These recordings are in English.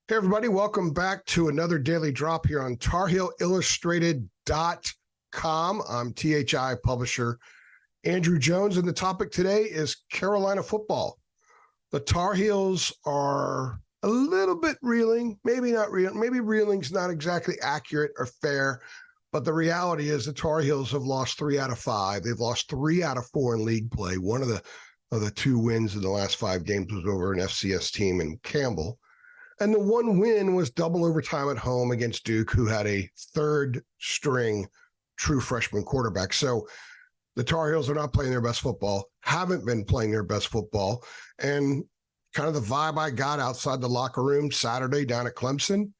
Hey, everybody. Welcome back to another daily drop here on TarHeelIllustrated.com. I'm THI publisher Andrew Jones, and the topic today is Carolina football. The Tar Heels are a little bit reeling, maybe not real. Maybe reeling's not exactly accurate or fair, but the reality is the Tar Heels have lost 3 out of 5. They've lost 3 out of 4 in league play. One of the 2 wins in the last 5 games was over an FCS team in Campbell. And the one win was double overtime at home against Duke, who had a third-string true freshman quarterback. So the Tar Heels are not playing their best football, haven't been playing their best football. And kind of the vibe I got outside the locker room Saturday down at Clemson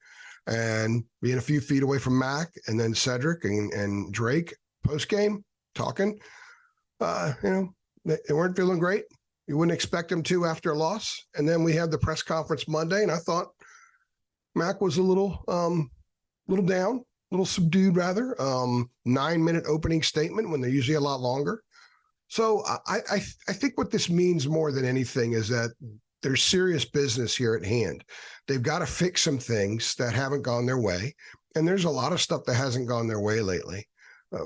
and being a few feet away from Mac and then Cedric and Drake post-game talking, they weren't feeling great. You wouldn't expect him to after a loss. And then we had the press conference Monday, and I thought Mac was a little down, a little subdued rather. 9-minute opening statement when they're usually a lot longer. So I think what this means more than anything is that there's serious business here at hand. They've got to fix some things that haven't gone their way. And there's a lot of stuff that hasn't gone their way lately.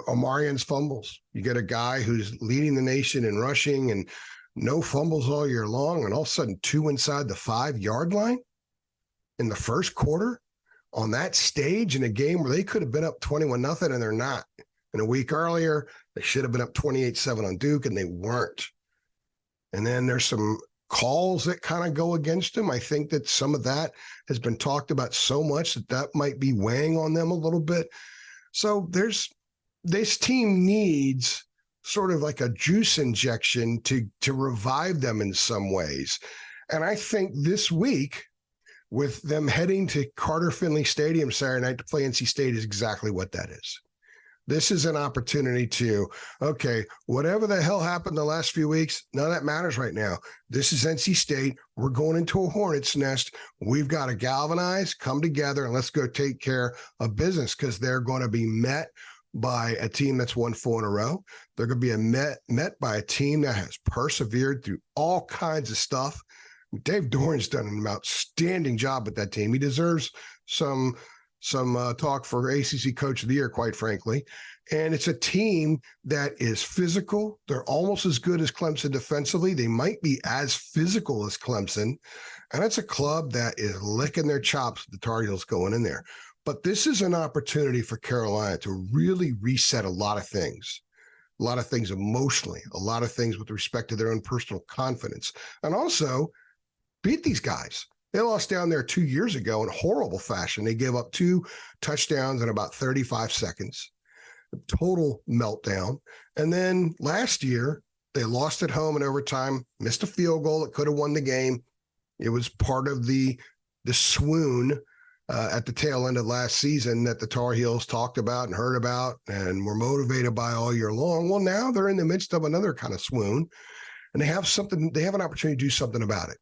Omarion's fumbles. You get a guy who's leading the nation in rushing and no fumbles all year long, and all of a sudden 2 inside the 5-yard line in the first quarter on that stage in a game where they could have been up 21-0, and they're not. And a week earlier, they should have been up 28-7 on Duke, and they weren't. And then there's some calls that kind of go against them. I think that some of that has been talked about so much that might be weighing on them a little bit. So this team needs sort of like a juice injection to revive them in some ways. And I think this week, with them heading to Carter Finley Stadium Saturday night to play NC State, is exactly what that is. This is an opportunity to, okay, whatever the hell happened the last few weeks, none of that matters right now. This is NC State. We're going into a hornet's nest. We've got to galvanize, come together, and let's go take care of business, because they're going to be met by a team that's won 4 in a row. They're going to be met by a team that has persevered through all kinds of stuff. Dave Doran's done an outstanding job with that team. He deserves some talk for ACC Coach of the Year, quite frankly. And it's a team that is physical. They're almost as good as Clemson defensively. They might be as physical as Clemson. And it's a club that is licking their chops with the Tar Heels going in there. But this is an opportunity for Carolina to really reset a lot of things emotionally, a lot of things with respect to their own personal confidence, and also beat these guys. They lost down there 2 years ago in horrible fashion. They gave up 2 touchdowns in about 35 seconds, a total meltdown. And then last year, they lost at home in overtime, missed a field goal that could have won the game. It was part of the swoon at the tail end of last season that the Tar Heels talked about and heard about and were motivated by all year long. Well, now they're in the midst of another kind of swoon, and they have an opportunity to do something about it.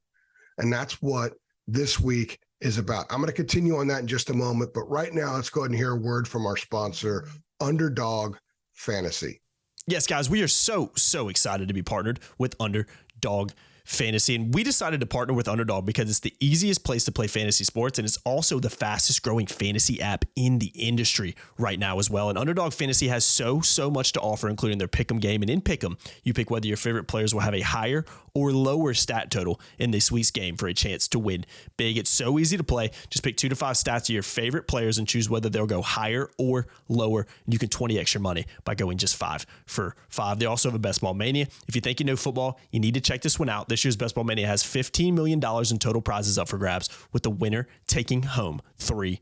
And that's what this week is about. I'm going to continue on that in just a moment, but right now let's go ahead and hear a word from our sponsor, Underdog Fantasy. Yes, guys, we are so excited to be partnered with Underdog Fantasy, and we decided to partner with Underdog because it's the easiest place to play fantasy sports, and it's also the fastest growing fantasy app in the industry right now as well. And Underdog Fantasy has so much to offer, including their Pick'em game. And in Pick'em, you pick whether your favorite players will have a higher or lower stat total in this week's game for a chance to win big. It's so easy to play. Just pick 2 to 5 stats of your favorite players and choose whether they'll go higher or lower. And you can 20x your money by going just 5 for 5. They also have a Best Ball Mania. If you think you know football, you need to check this one out. This year's Best Ball Mania has $15 million in total prizes up for grabs, with the winner taking home $3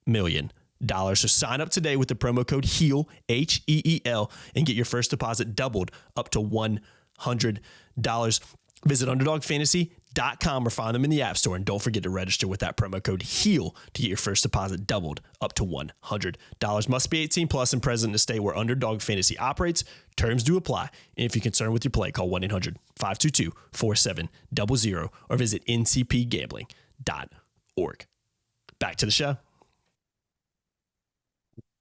million. So sign up today with the promo code HEEL, HEEL, and get your first deposit doubled up to $100. Visit UnderdogFantasy.com or find them in the App Store. And don't forget to register with that promo code HEEL to get your first deposit doubled up to $100. Must be 18 plus and present in a state where Underdog Fantasy operates. Terms do apply. And if you're concerned with your play, call 1-800-522-4700 or visit ncpgambling.org. Back to the show.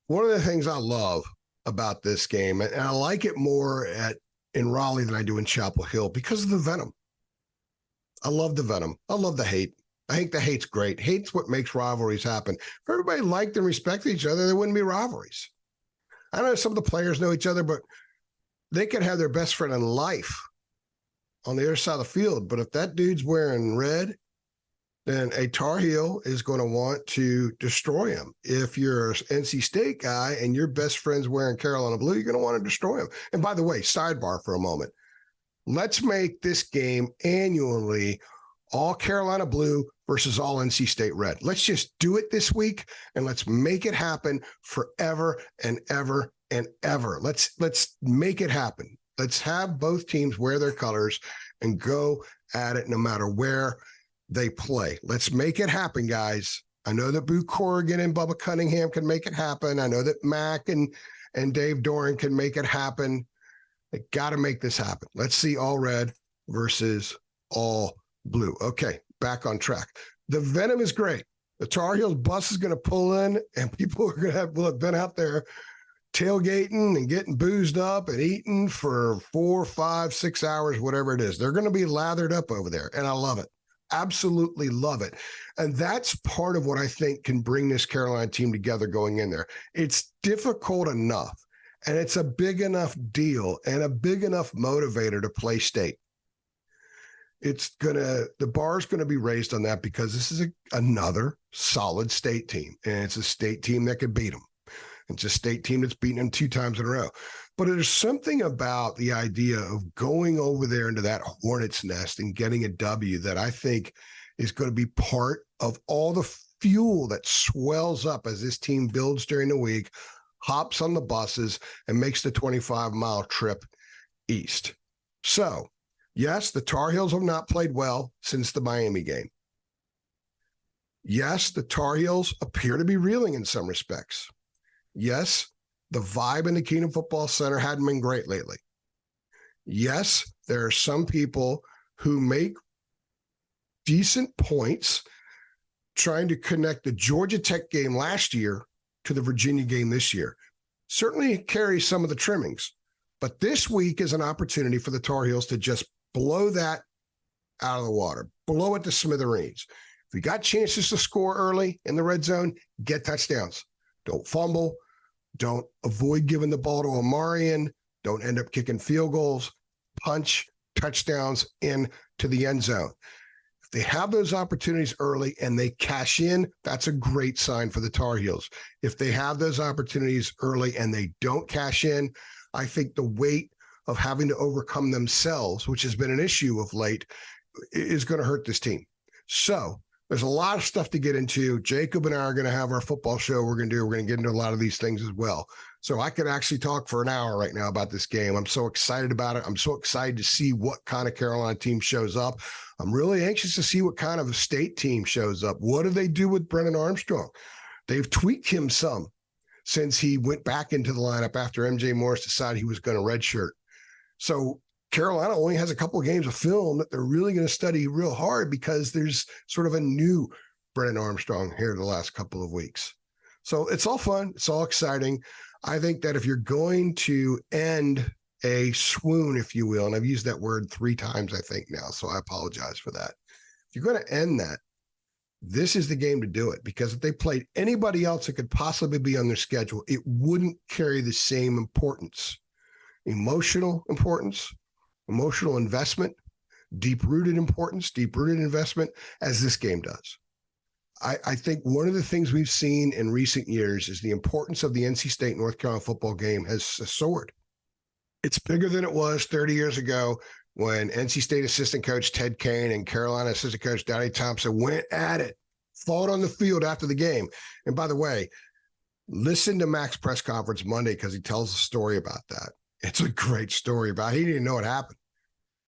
One of the things I love about this game, and I like it more in Raleigh than I do in Chapel Hill, because of the venom. I love the venom. I love the hate. I think the hate's great. Hate's what makes rivalries happen. If everybody liked and respected each other, there wouldn't be rivalries. I know some of the players know each other, but they could have their best friend in life on the other side of the field. But if that dude's wearing red, then a Tar Heel is going to want to destroy him. If you're an NC State guy and your best friend's wearing Carolina blue, you're going to want to destroy him. And by the way, sidebar for a moment. Let's make this game annually all Carolina blue versus all NC State red. Let's just do it this week, and let's make it happen forever and ever and ever. Let's make it happen. Let's have both teams wear their colors and go at it no matter where they play. Let's make it happen, guys. I know that Boo Corrigan and Bubba Cunningham can make it happen. I know that Mac and Dave Doran can make it happen. They got to make this happen. Let's see all red versus all blue. Okay, back on track. The Venom is great. The Tar Heels bus is going to pull in, and people are going to have been out there tailgating and getting boozed up and eating for 4, 5, 6 hours, whatever it is. They're going to be lathered up over there, and I love it. Absolutely love it. And that's part of what I think can bring this Carolina team together going in there. It's difficult enough, and it's a big enough deal and a big enough motivator to play state. The bar is going to be raised on that because this is another solid state team, and it's a state team that could beat them. It's a state team that's beaten them 2 times in a row. But there's something about the idea of going over there into that hornet's nest and getting a W that I think is going to be part of all the fuel that swells up as this team builds during the week, hops on the buses, and makes the 25-mile trip east. So, yes, the Tar Heels have not played well since the Miami game. Yes, the Tar Heels appear to be reeling in some respects. Yes, the vibe in the Kingdom Football Center hadn't been great lately. Yes, there are some people who make decent points trying to connect the Georgia Tech game last year to the Virginia game this year. Certainly carries some of the trimmings, but this week is an opportunity for the Tar Heels to just blow that out of the water, blow it to smithereens. If you got chances to score early in the red zone, get touchdowns. Don't fumble. Don't avoid giving the ball to Omarion. Don't end up kicking field goals. Punch touchdowns into the end zone. If they have those opportunities early and they cash in, that's a great sign for the Tar Heels. If they have those opportunities early and they don't cash in, I think the weight of having to overcome themselves, which has been an issue of late, is going to hurt this team. So there's a lot of stuff to get into. Jacob and I are going to have our football show we're going to do. We're going to get into a lot of these things as well. So I could actually talk for an hour right now about this game. I'm so excited about it. I'm so excited to see what kind of Carolina team shows up. I'm really anxious to see what kind of a state team shows up. What do they do with Brennan Armstrong? They've tweaked him some since he went back into the lineup after MJ Morris decided he was going to redshirt. So Carolina only has a couple of games of film that they're really going to study real hard because there's sort of a new Brennan Armstrong here the last couple of weeks. So it's all fun. It's all exciting. I think that if you're going to end a swoon, if you will, and I've used that word 3 times, I think now, so I apologize for that. If you're going to end that, this is the game to do it, because if they played anybody else that could possibly be on their schedule, it wouldn't carry the same importance, emotional investment, deep-rooted importance, deep-rooted investment as this game does. I think one of the things we've seen in recent years is the importance of the NC State North Carolina football game has soared. It's bigger than it was 30 years ago when NC State assistant coach Ted Kane and Carolina assistant coach Donnie Thompson went at it, fought on the field after the game. And by the way, listen to Mac's press conference Monday because he tells a story about that. It's a great story about he didn't know what happened.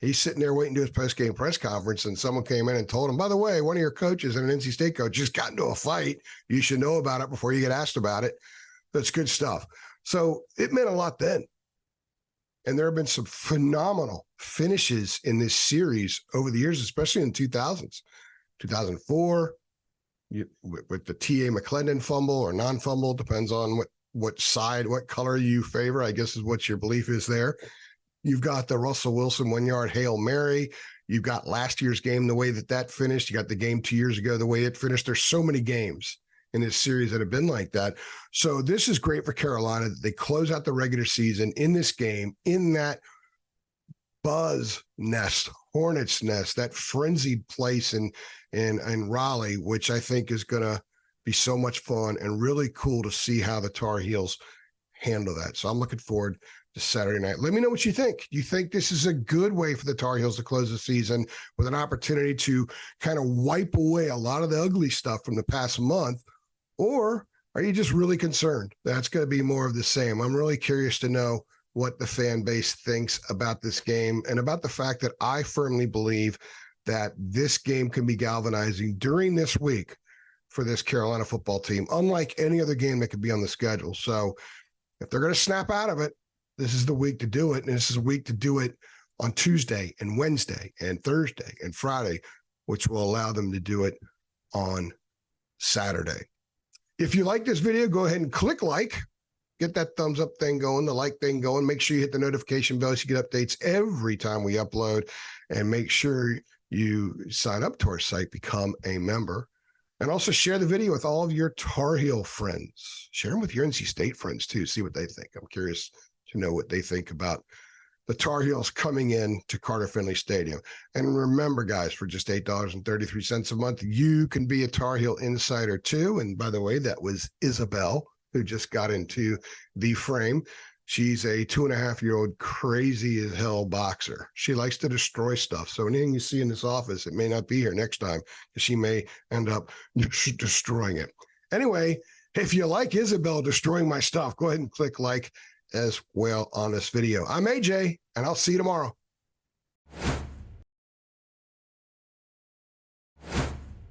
He's sitting there waiting to do his post-game press conference, and someone came in and told him, by the way, one of your coaches and an NC State coach just got into a fight. You should know about it before you get asked about it. That's good stuff. So it meant a lot then. And there have been some phenomenal finishes in this series over the years, especially in the 2000s. 2004, with the T.A. McClendon fumble or non-fumble, depends on what side, what color you favor, I guess is what your belief is there. You've got the Russell Wilson 1-yard Hail Mary. You've got last year's game, the way that finished. You got the game 2 years ago, the way it finished. There's so many games in this series that have been like that. So this is great for Carolina that they close out the regular season in this game, in that buzz nest, hornet's nest, that frenzied place in Raleigh, which I think is going to be so much fun and really cool to see how the Tar Heels handle that. So I'm looking forward to Saturday night. Let me know what you think. Do you think this is a good way for the Tar Heels to close the season with an opportunity to kind of wipe away a lot of the ugly stuff from the past month? Or are you just really concerned that's going to be more of the same? I'm really curious to know what the fan base thinks about this game and about the fact that I firmly believe that this game can be galvanizing during this week for this Carolina football team, unlike any other game that could be on the schedule. So if they're going to snap out of it, this is the week to do it. And this is a week to do it on Tuesday and Wednesday and Thursday and Friday, which will allow them to do it on Saturday. If you like this video, go ahead and click like, get that thumbs up thing going, the like thing going. Make sure you hit the notification bell so you get updates every time we upload, and make sure you sign up to our site, become a member, and also share the video with all of your Tar Heel friends. Share them with your NC State friends too. See what they think. I'm curious to know what they think about the Tar Heels coming in to Carter Finley Stadium. And remember, guys, for just $8.33 a month, you can be a Tar Heel insider too. And by the way, that was Isabel, who just got into the frame. She's a 2.5-year-old crazy as hell boxer. She likes to destroy stuff. So anything you see in this office, it may not be here next time, because she may end up destroying it. Anyway, if you like Isabel destroying my stuff, go ahead and click like as well on this video. I'm AJ, and I'll see you tomorrow.